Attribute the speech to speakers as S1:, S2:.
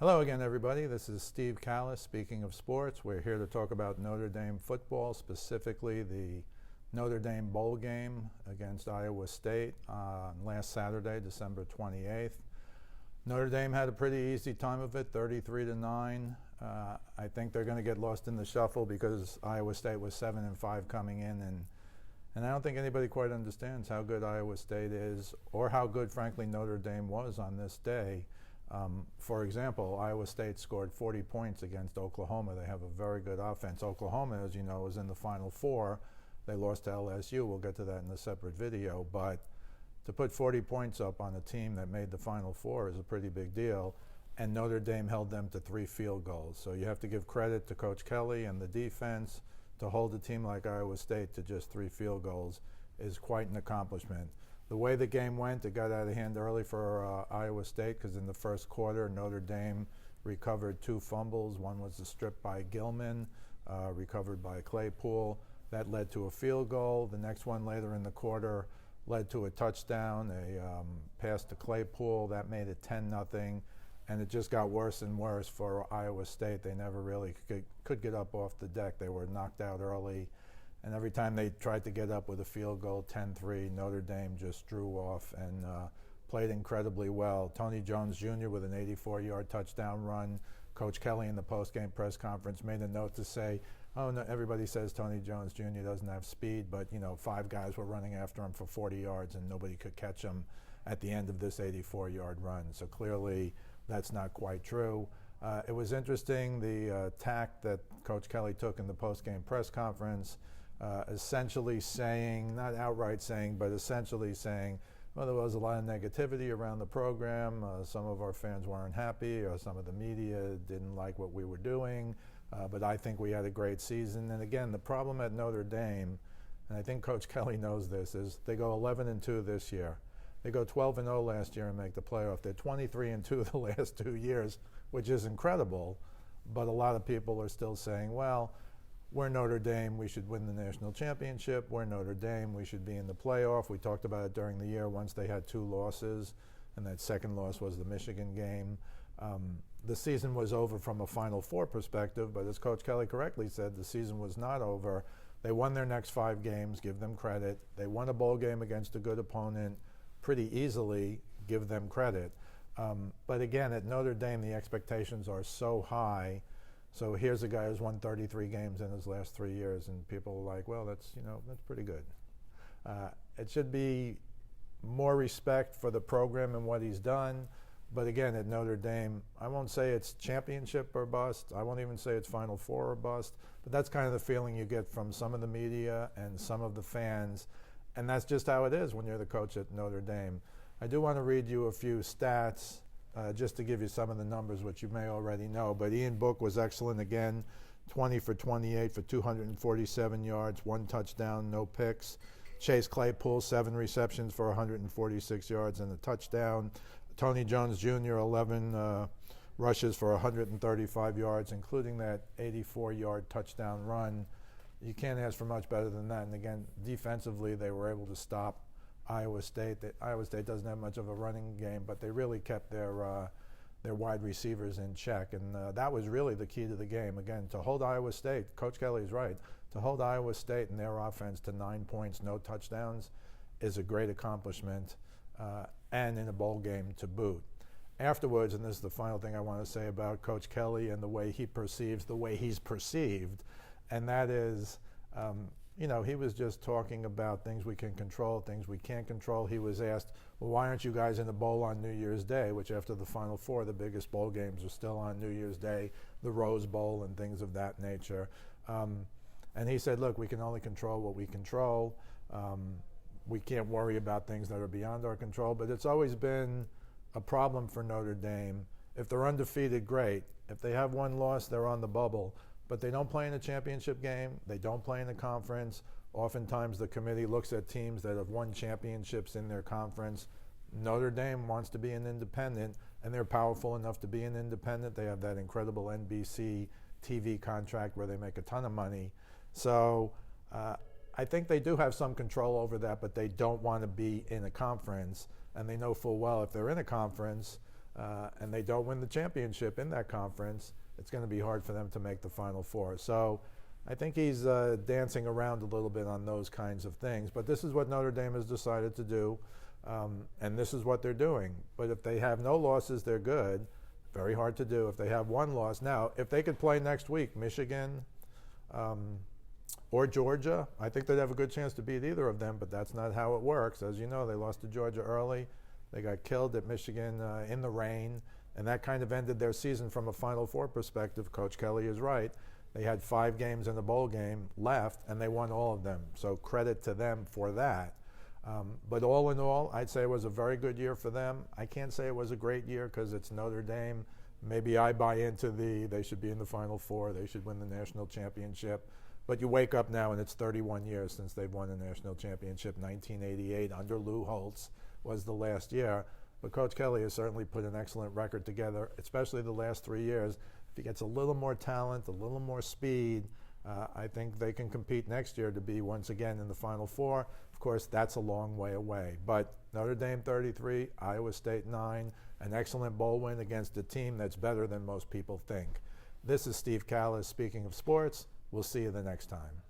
S1: Hello again, everybody. This is Steve Kallas, speaking of sports. We're here to talk about Notre Dame football, specifically the Notre Dame bowl game against Iowa State on last Saturday, December 28th. Notre Dame had a pretty easy time of it, 33-9. I think they're going to get lost in the shuffle because Iowa State was 7-5 coming in, and I don't think anybody quite understands how good Iowa State is, or how good, frankly, Notre Dame was on this day. For example, Iowa State scored 40 points against Oklahoma. They have a very good offense. Oklahoma, as you know, is in the Final Four. They lost to LSU. We'll get to that in a separate video. But to put 40 points up on a team that made the Final Four is a pretty big deal. And Notre Dame held them to 3 field goals. So you have to give credit to Coach Kelly and the defense. To hold a team like Iowa State to just 3 field goals is quite an accomplishment. The way the game went, it got out of hand early for Iowa State because in the first quarter, Notre Dame recovered 2 fumbles. One was a strip by Gilman, recovered by Claypool. That led to a field goal. The next one later in the quarter led to a touchdown, a pass to Claypool. That made it 10-0, and it just got worse and worse for Iowa State. They never really could get up off the deck. They were knocked out early. And every time they tried to get up with a field goal, 10-3, Notre Dame just drew off and played incredibly well. Tony Jones Jr. with an 84-yard touchdown run. Coach Kelly in the post-game press conference made a note to say, oh, no, everybody says Tony Jones Jr. doesn't have speed, but, 5 guys were running after him for 40 yards and nobody could catch him at the end of this 84-yard run. So clearly that's not quite true. It was interesting, the tack that Coach Kelly took in the post-game press conference, essentially saying, not outright saying, but essentially saying, well, there was a lot of negativity around the program. Some of our fans weren't happy, or some of the media didn't like what we were doing, but I think we had a great season. And again, the problem at Notre Dame, and I think Coach Kelly knows this, is they go 11-2 this year. They go 12-0 last year and make the playoff. They're 23-2 the last 2 years, which is incredible, but a lot of people are still saying, well, we're Notre Dame, we should win the national championship. We're Notre Dame, we should be in the playoff. We talked about it during the year once they had 2 losses, and that second loss was the Michigan game. The season was over from a Final Four perspective, but as Coach Kelly correctly said, the season was not over. They won their next 5 games, give them credit. They won a bowl game against a good opponent pretty easily, give them credit. But again, at Notre Dame, the expectations are so high. So here's a guy who's won 33 games in his last 3 years, and people are like, well, that's pretty good. It should be more respect for the program and what he's done. But again, at Notre Dame, I won't say it's championship or bust. I won't even say it's Final Four or bust. But that's kind of the feeling you get from some of the media and some of the fans. And that's just how it is when you're the coach at Notre Dame. I do want to read you a few stats, just to give you some of the numbers, which you may already know. But Ian Book was excellent again, 20 for 28 for 247 yards, 1 touchdown, no picks. Chase Claypool, 7 receptions for 146 yards and a touchdown. Tony Jones Jr., 11 rushes for 135 yards, including that 84-yard touchdown run. You can't ask for much better than that. And again, defensively, they were able to stop Iowa State. Iowa State doesn't have much of a running game, but they really kept their wide receivers in check. And that was really the key to the game. Again, to hold Iowa State, Coach Kelly's right, to hold Iowa State and their offense to 9 points, no touchdowns, is a great accomplishment, and in a bowl game to boot. Afterwards, and this is the final thing I want to say about Coach Kelly and the way he perceives the way he's perceived, and that is, he was just talking about things we can control, things we can't control. He was asked, well, why aren't you guys in the bowl on New Year's Day, which after the Final Four, the biggest bowl games are still on New Year's Day, the Rose Bowl and things of that nature. And he said, look, we can only control what we control. We can't worry about things that are beyond our control, but it's always been a problem for Notre Dame. If they're undefeated, great. If they have 1 loss, they're on the bubble. But they don't play in a championship game. They don't play in a conference. Oftentimes the committee looks at teams that have won championships in their conference. Notre Dame wants to be an independent, and they're powerful enough to be an independent. They have that incredible NBC TV contract where they make a ton of money. So I think they do have some control over that, but they don't want to be in a conference. And they know full well if they're in a conference, and they don't win the championship in that conference, it's going to be hard for them to make the Final Four. So I think he's dancing around a little bit on those kinds of things. But this is what Notre Dame has decided to do, and this is what they're doing. But if they have no losses, they're good. Very hard to do. If they have one loss, now, if they could play next week, Michigan or Georgia, I think they'd have a good chance to beat either of them, but that's not how it works. As you know, they lost to Georgia early. They got killed at Michigan in the rain, and that kind of ended their season from a Final Four perspective. Coach Kelly is right. They had 5 games in the bowl game left, and they won all of them. So credit to them for that. But all in all, I'd say it was a very good year for them. I can't say it was a great year because it's Notre Dame. Maybe I buy into they should be in the Final Four, they should win the national championship. But you wake up now and it's 31 years since they've won a national championship. 1988 under Lou Holtz was the last year. But Coach Kelly has certainly put an excellent record together, especially the last 3 years. If he gets a little more talent, a little more speed, I think they can compete next year to be once again in the Final Four. Of course, that's a long way away. But Notre Dame 33, Iowa State 9, an excellent bowl win against a team that's better than most people think. This is Steve Kallas speaking of sports. We'll see you the next time.